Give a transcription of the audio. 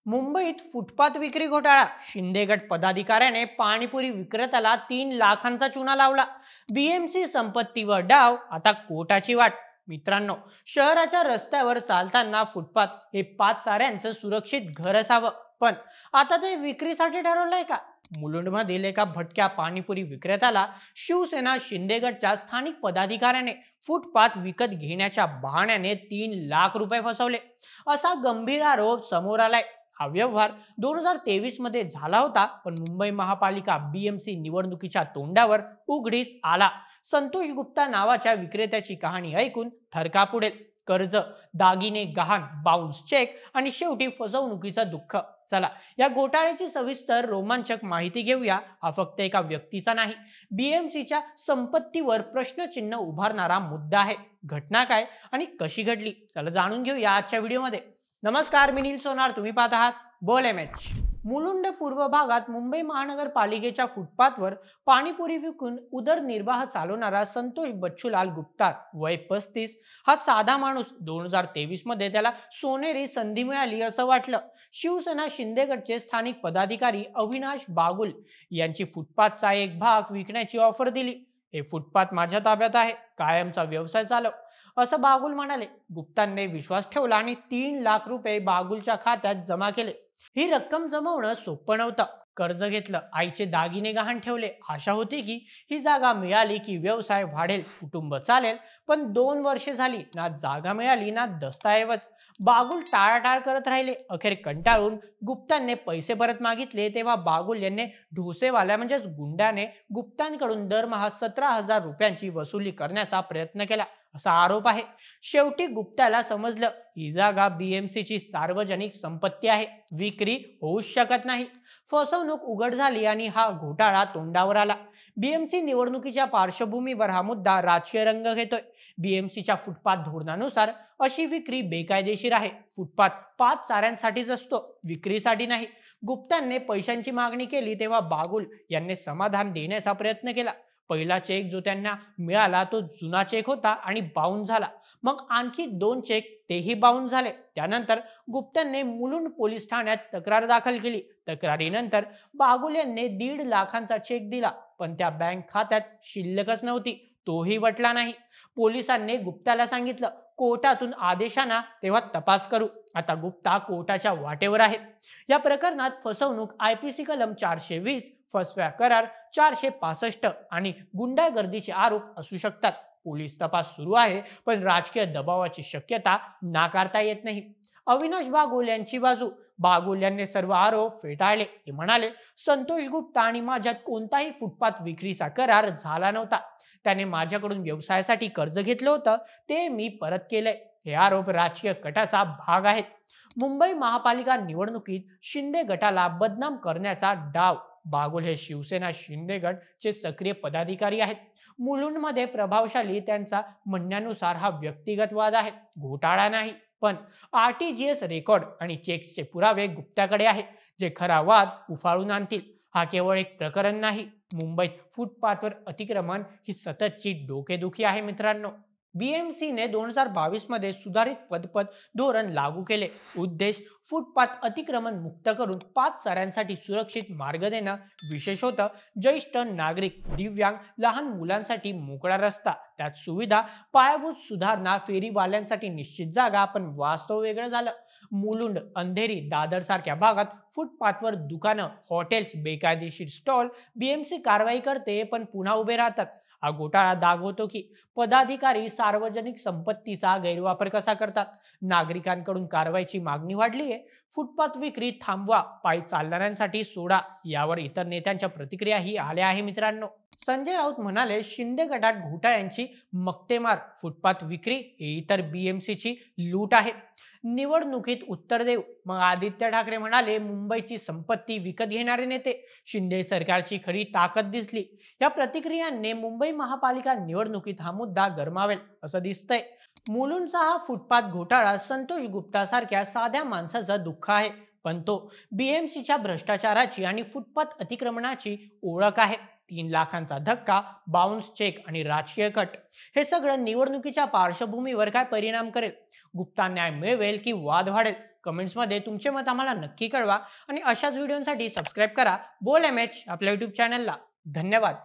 मुंबईत फुटपाथ विक्री घोटाळा. शिंदे गट पदाधिकाऱ्याने पाणीपुरी विक्रेत्याला 3 लाखांचा चुना लावला. बीएमसी संपत्तीवर डाव, आता कोर्टाची वाट. मित्रांनो, शहराच्या रस्त्यावर चालताना फुटपाथ हे पाच चाऱ्यांचं सुरक्षित घर असावं, पण आता ते विक्रीसाठी ठरवलंय का? मुलुंडमधील एका भटक्या पाणीपुरी विक्रेत्याला शिवसेना शिंदे गटच्या स्थानिक पदाधिकाऱ्याने फुटपाथ विकत घेण्याच्या बहाण्याने 3 लाख रुपये फसवले, असा गंभीर आरोप समोर आलाय. हा व्यवहार 2023 मध्ये झाला होता, पण मुंबई महापालिका बीएमसी निवडणुकीच्या तोंडावर उघडीस आला. संतोष गुप्ता नावाच्या विक्रेत्याची कहाणी ऐकून थरकाप उडेल. कर्ज, दागिने गहाण, बाउन्स चेक आणि शेवटी फसवणुकीचं दुःख. चला, या घोटाळ्याची सविस्तर रोमांचक माहिती घेऊया. हा फक्त एका व्यक्तीचा नाही, बीएमसीच्या संपत्तीवर प्रश्नचिन्ह उभारणारा मुद्दा आहे. घटना काय आणि कशी घडली, चला जाणून घेऊया आजच्या व्हिडिओमध्ये. नमस्कार, मी नील सोनार, तुम्ही पाहत आहात बोल एमएच. मुलुंड पूर्व भागात मुंबई महानगरपालिकेच्या फुटपाथवर पाणीपुरी विकून उदरनिर्वाह चालवणारा संतोष बच्चूलाल गुप्ता, वय 35, हा साधा माणूस. 2023 मध्ये त्याला सोनेरी संधी मिळाली असं वाटलं. शिवसेना शिंदे गटचे स्थानिक पदाधिकारी अविनाश बागुल यांची फुटपाथचा एक भाग विकण्याची ऑफर दिली. हे फुटपाथ माझ्या ताब्यात आहे, कायमचा व्यवसाय चालव, असं बागुल म्हणाले. गुप्तांनी विश्वास ठेवला आणि 3 लाख रुपये बागुलच्या खात्यात जमा केले. ही रक्कम जमवणं सोपं नव्हतं. कर्ज घेतलं, आईचे दागिने गहाण ठेवले. आशा होती की ही जागा मिळाली की व्यवसाय वाढेल, कुटुंब चालेल. पण 2 वर्षे झाली, ना जागा मिळाली ना दस्तऐवज. बागुल टाळाटाळ करत राहिले. अखेर कंटाळून गुप्तांनी पैसे परत मागितले. तेव्हा बागुल यांनी ढोसेवाल्या म्हणजेच गुंडाने गुप्तांकडून दरमहा 17,000 रुपयांची वसुली करण्याचा प्रयत्न केला, असा आरोप आहे. शेवटी गुप्ताला समजलं, ही जागा बीएमसीची सार्वजनिक संपत्ती आहे, विक्री होऊ शकत नाही. फसवणूक उघड झाली आणि हा घोटाळा तोंडावर आला. बीएमसी निवडणुकीच्या पार्श्वभूमीवर हा मुद्दा राजकीय रंग घेतोय. बीएमसीच्या फुटपाथ धोरणानुसार अशी विक्री बेकायदेशीर आहे. फुटपाथ पाच चाऱ्यांसाठीच असतो, विक्रीसाठी नाही. गुप्तांनी पैशांची मागणी केली तेव्हा बागुल यांनी समाधान देण्याचा प्रयत्न केला. पहिला चेक जो त्यांना मिळाला तो जुना चेक होता आणि बाउन्स झाला. मग आणखी 2 चेक, तेही बाउन्स झाले. त्यानंतर गुप्तांनी मुलुंड पोलीस ठाण्यात तक्रार दाखल केली. तक्रारीनंतर बागुल यांनी 1.5 लाखांचा चेक दिला, पण त्या बँक खात्यात शिल्लकच नव्हती, तोही वटला नाही. पोलिसांनी गुप्ताला सांगितलं, कोर्टातून आदेश आणा, तेव्हा तपास करू. आता गुप्ता कोर्टाच्या वाटेवर आहेत. या प्रकरणात फसवणूक आयपीसी कलम 420, फसव्या करार 465 आणि गुंडागर्दीचे आरोप असू शकतात. पोलीस तपास सुरू आहे, पण राजकीय दबावाची शक्यता नाकारता येत नाही. अविनाश बागुल यांची बाजू. बागुल यांनी सर्व आरोप फेटाळले. ते म्हणाले, संतोष गुप्ता आणि माझ्यात कोणताही फुटपाथ विक्रीचा करार झाला नव्हता. त्याने माझ्याकडून व्यवसायासाठी कर्ज घेतलं होतं, ते मी परत केलंय. हे आरोप राजकीय कटाचा भाग आहेत. मुंबई महापालिका निवडणुकीत शिंदे गटाला बदनाम करण्याचा डाव. बागुल हे शिवसेना शिंदे गटचे सक्रिय पदाधिकारी आहेत. मुलुंडमध्ये प्रभावशाली. त्यांचा म्हणण्यानुसार हा व्यक्तिगत वाद आहे, घोटाळा नाही. पण आरटीजीएस रेकॉर्ड आणि चेक्सचे पुरावे गुप्त्याकडे आहेत, जे खरा वाद उफाळून आणतील. हा केवळ एक प्रकरण नाही, मुंबईत फुटपाथवर अतिक्रमण ही सततची डोकेदुखी आहे मित्रांनो. बीएमसीने 2022 मध्ये सुधारित पदपथ धोरण लागू केले. उद्देश फुटपाथ अतिक्रमण मुक्त करून पाच चाऱ्यांसाठी सुरक्षित मार्ग देणं. विशेष होतं ज्येष्ठ नागरिक, दिव्यांग, लहान मुलांसाठी मोकळा रस्ता, त्यात सुविधा, पायाभूत सुधारणा, फेरीवाल्यांसाठी निश्चित जागा. पण वास्तव वेगळं झालं. मुलुंड, अंधेरी, दादर सारख्या भागात फुटपाथवर दुकानं, हॉटेल्स, बेकायदेशीर स्टॉल. बीएमसी कारवाई करते पण पुन्हा उभे राहतात. हा घोटाळा दाखवतो की पदाधिकारी सार्वजनिक संपत्तीचा गैरवापर कसा करतात. नागरिकांकडून कारवाईची मागणी वाढली आहे. फुटपाथ विक्री थांबवा, पायी चालणाऱ्यांसाठी सोडा, यावर इतर नेत्यांच्या प्रतिक्रियाही आल्या आहे मित्रांनो. संजय राऊत म्हणाले, शिंदे गटात घोटाळ्यांची मक्तेमार, फुटपाथ विक्री हे इतर बीएमसीची लूट आहे. निवडणुकीत उत्तर देऊ. मग आदित्य ठाकरे म्हणाले, मुंबईची संपत्ती विकत घेणारे नेते, शिंदे सरकारची खरी ताकद दिसली. या प्रतिक्रियांनी मुंबई महापालिका निवडणुकीत हा मुद्दा गरमावेल असं दिसतंय. मुलुंडचा हा फुटपाथ घोटाळा संतोष गुप्ता सारख्या साध्या माणसाचं दुःख आहे, पण तो बीएमसीच्या भ्रष्टाचाराची आणि फुटपाथ अतिक्रमणाची ओळख आहे. 3 लाखांचा धक्का, बाउन्स चेक आणि राजकीय कट, हे सगळं निवडणुकीच्या पार्श्वभूमीवर काय परिणाम करेल? गुप्ता न्याय मिळवेल की वाद वाढेल? कमेंट्समध्ये तुमचे मत आम्हाला नक्की कळवा आणि अशाच व्हिडिओसाठी सबस्क्राईब करा बोल एम एच आपल्या युट्यूब चॅनलला. धन्यवाद.